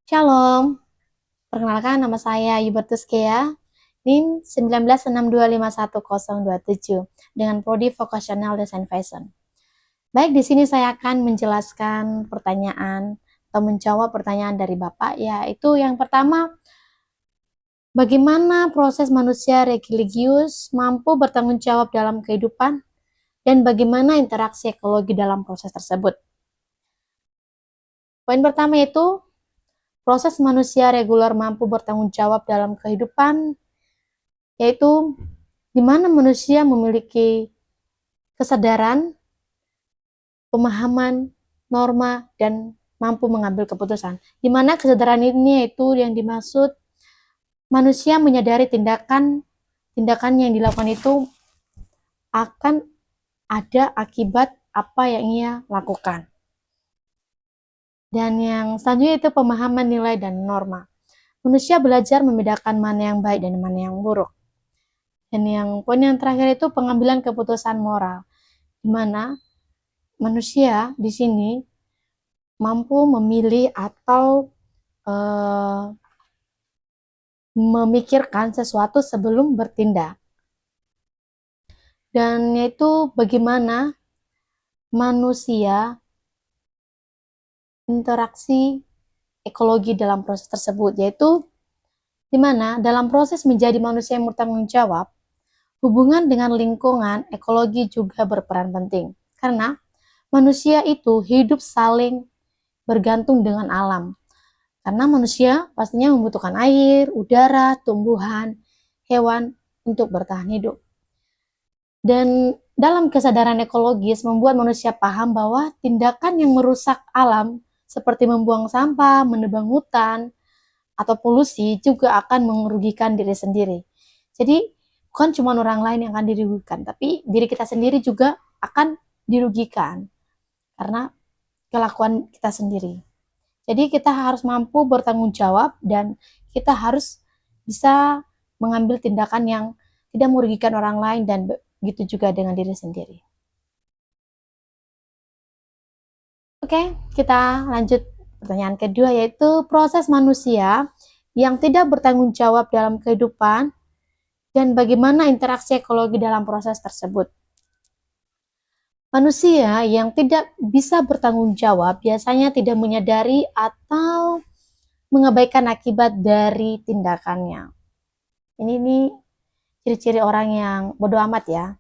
Shalom, perkenalkan nama saya Yubertus Kea, NIM 1962510027 dengan prodi Vocational Design Fashion. Baik, di sini saya akan menjelaskan pertanyaan atau menjawab pertanyaan dari Bapak, yaitu yang pertama, bagaimana proses manusia religius mampu bertanggung jawab dalam kehidupan dan bagaimana interaksi ekologi dalam proses tersebut. Poin pertama yaitu proses manusia reguler mampu bertanggung jawab dalam kehidupan, yaitu di mana manusia memiliki kesadaran, pemahaman, norma, dan mampu mengambil keputusan. Di mana kesadaran ini yaitu yang dimaksud manusia menyadari tindakan yang dilakukan itu akan ada akibat apa yang ia lakukan. Dan yang selanjutnya itu pemahaman nilai dan norma. Manusia belajar membedakan mana yang baik dan mana yang buruk. Dan yang poin yang terakhir itu pengambilan keputusan moral, di mana manusia di sini mampu memilih atau memikirkan sesuatu sebelum bertindak. Dan yaitu bagaimana manusia interaksi ekologi dalam proses tersebut, yaitu di mana dalam proses menjadi manusia yang bertanggung jawab, hubungan dengan lingkungan, ekologi juga berperan penting. Karena manusia itu hidup saling bergantung dengan alam. Karena manusia pastinya membutuhkan air, udara, tumbuhan, hewan untuk bertahan hidup. Dan dalam kesadaran ekologis membuat manusia paham bahwa tindakan yang merusak alam seperti membuang sampah, menebang hutan, atau polusi juga akan merugikan diri sendiri. Jadi bukan cuma orang lain yang akan dirugikan, tapi diri kita sendiri juga akan dirugikan karena kelakuan kita sendiri. Jadi kita harus mampu bertanggung jawab dan kita harus bisa mengambil tindakan yang tidak merugikan orang lain dan begitu juga dengan diri sendiri. Oke, kita lanjut pertanyaan kedua, yaitu proses manusia yang tidak bertanggung jawab dalam kehidupan dan bagaimana interaksi ekologi dalam proses tersebut. Manusia yang tidak bisa bertanggung jawab biasanya tidak menyadari atau mengabaikan akibat dari tindakannya. Ini ciri-ciri orang yang bodoh amat ya,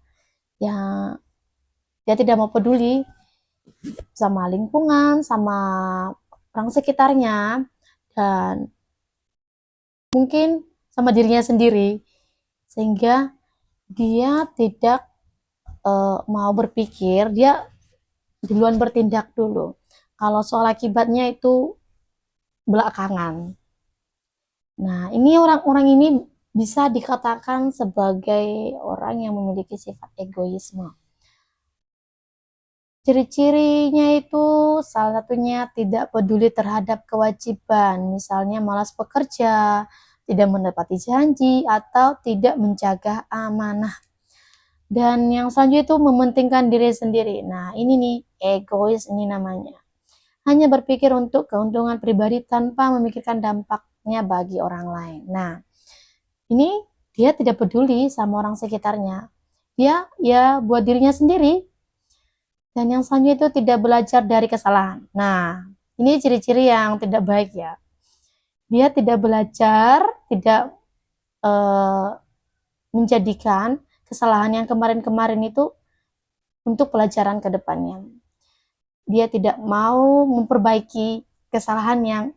yang dia tidak mau peduli sama lingkungan, sama orang sekitarnya, dan mungkin sama dirinya sendiri, sehingga dia tidak mau berpikir, dia duluan bertindak dulu. Kalau soal akibatnya itu belakangan. Nah, ini orang-orang ini bisa dikatakan sebagai orang yang memiliki sifat egoisme. Ciri-cirinya itu salah satunya tidak peduli terhadap kewajiban, misalnya malas bekerja, tidak menepati janji, atau tidak menjaga amanah. Dan yang selanjutnya itu mementingkan diri sendiri. Nah, ini nih, egois ini namanya. Hanya berpikir untuk keuntungan pribadi tanpa memikirkan dampaknya bagi orang lain. Nah, ini dia tidak peduli sama orang sekitarnya. Dia ya buat dirinya sendiri. Dan yang selanjutnya itu tidak belajar dari kesalahan. Nah, ini ciri-ciri yang tidak baik ya. Dia tidak belajar, tidak menjadikan kesalahan yang kemarin-kemarin itu untuk pelajaran ke depannya. Dia tidak mau memperbaiki kesalahan yang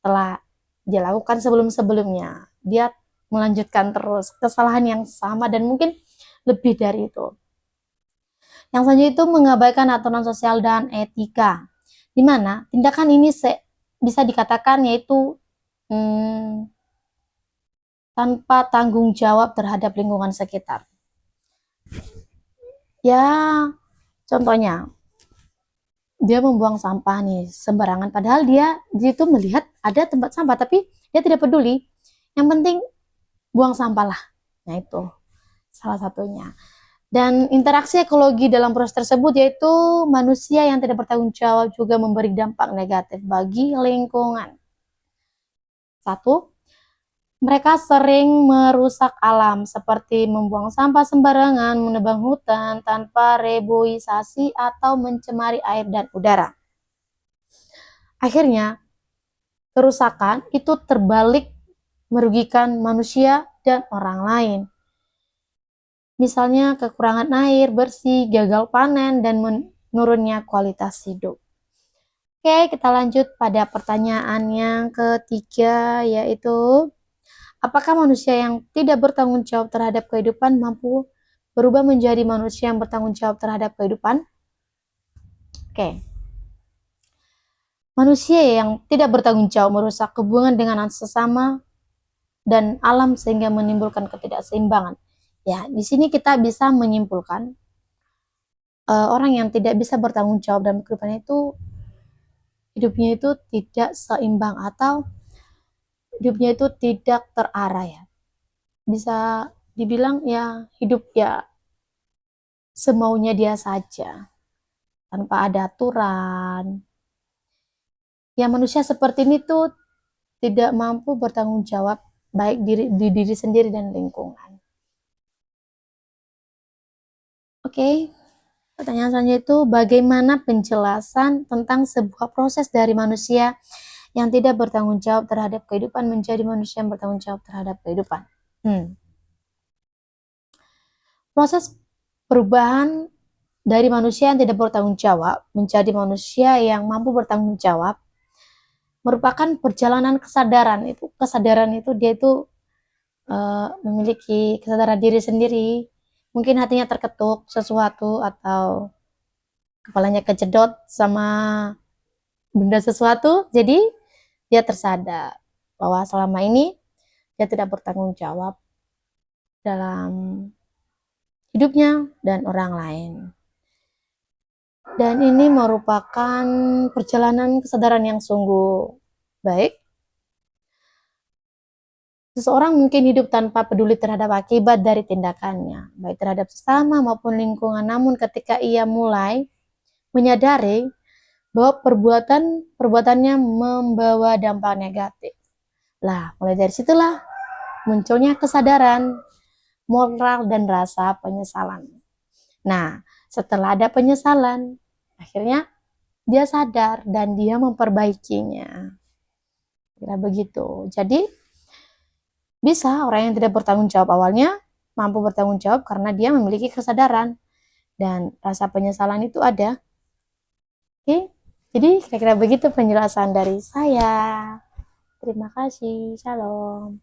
telah dia lakukan sebelum-sebelumnya. Dia melanjutkan terus kesalahan yang sama dan mungkin lebih dari itu. Yang selanjutnya itu mengabaikan aturan sosial dan etika, di mana tindakan ini bisa dikatakan yaitu tanpa tanggung jawab terhadap lingkungan sekitar. Ya, contohnya, dia membuang sampah nih sembarangan, padahal dia itu melihat ada tempat sampah, tapi dia tidak peduli. Yang penting buang sampah lah. Nah, itu salah satunya. Dan interaksi ekologi dalam proses tersebut yaitu manusia yang tidak bertanggung jawab juga memberi dampak negatif bagi lingkungan. Satu, mereka sering merusak alam seperti membuang sampah sembarangan, menebang hutan tanpa reboisasi atau mencemari air dan udara. Akhirnya, kerusakan itu terbalik merugikan manusia dan orang lain. Misalnya kekurangan air bersih, gagal panen, dan menurunnya kualitas hidup. Oke, kita lanjut pada pertanyaan yang ketiga, yaitu apakah manusia yang tidak bertanggung jawab terhadap kehidupan mampu berubah menjadi manusia yang bertanggung jawab terhadap kehidupan? Oke. Manusia yang tidak bertanggung jawab merusak hubungan dengan sesama dan alam sehingga menimbulkan ketidakseimbangan. Ya, di sini kita bisa menyimpulkan orang yang tidak bisa bertanggung jawab dalam kehidupan itu hidupnya itu tidak seimbang atau hidupnya itu tidak terarah ya. Bisa dibilang ya hidup ya semaunya dia saja tanpa ada aturan. Ya manusia seperti ini tuh tidak mampu bertanggung jawab baik di diri sendiri dan lingkungan. Oke, pertanyaan selanjutnya itu bagaimana penjelasan tentang sebuah proses dari manusia yang tidak bertanggung jawab terhadap kehidupan menjadi manusia yang bertanggung jawab terhadap kehidupan. Proses perubahan dari manusia yang tidak bertanggung jawab menjadi manusia yang mampu bertanggung jawab merupakan perjalanan kesadaran. Kesadaran itu dia itu memiliki kesadaran diri sendiri. Mungkin hatinya terketuk sesuatu atau kepalanya kejedot sama benda sesuatu, jadi dia tersadar bahwa selama ini dia tidak bertanggung jawab dalam hidupnya dan orang lain. Dan ini merupakan perjalanan kesadaran yang sungguh baik. Seseorang mungkin hidup tanpa peduli terhadap akibat dari tindakannya, baik terhadap sesama maupun lingkungan. Namun ketika ia mulai menyadari bahwa perbuatannya membawa dampak negatif. Lah, mulai dari situlah munculnya kesadaran, moral, dan rasa penyesalan. Nah, setelah ada penyesalan, akhirnya dia sadar dan dia memperbaikinya. Kira begitu. Jadi, bisa orang yang tidak bertanggung jawab awalnya mampu bertanggung jawab karena dia memiliki kesadaran dan rasa penyesalan itu ada. Oke, jadi kira-kira begitu penjelasan dari saya. Terima kasih. Shalom.